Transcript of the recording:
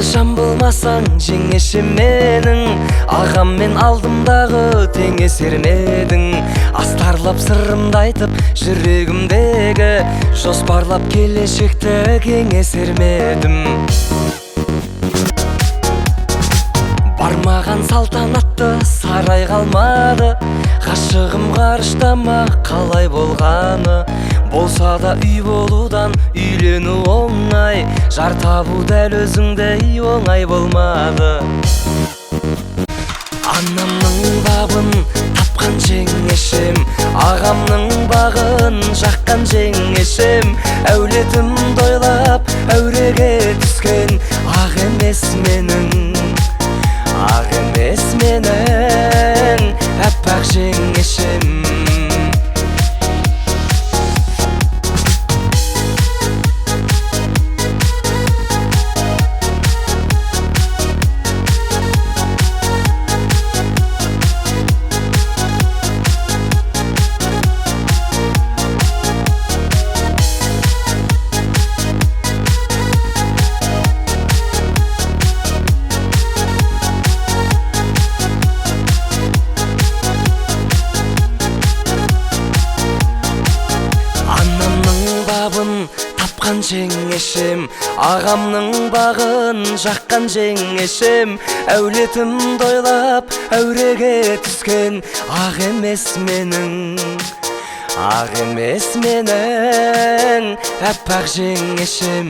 жан болмасаң жеңешем менің, ағам мен алдымдағы теңесермедің. Астарлап сырымды айтып жүрегімдегі, жоспарлап келешекті кеңесермедім. Бармаған салтанатты сарай қалмады, ғашығым ғарыштама қалай болғаны. Болса да үй болудан үйлену оңай, жар табу дәл өзіңдей оңай болмады. Анамның бабын тапқан жеңешем, ағамның бағын жаққан жеңешем. Әулетім дойлап әуреге түскен, ақ емес менің, ақ емес менің әппақ жеңешем. Тапқан жеңешем, ағамның бағын жаққан жеңешем. Әулетім дойлап әуреге түскен, ақ емес менің, ақ емес менің әппақ жеңешем.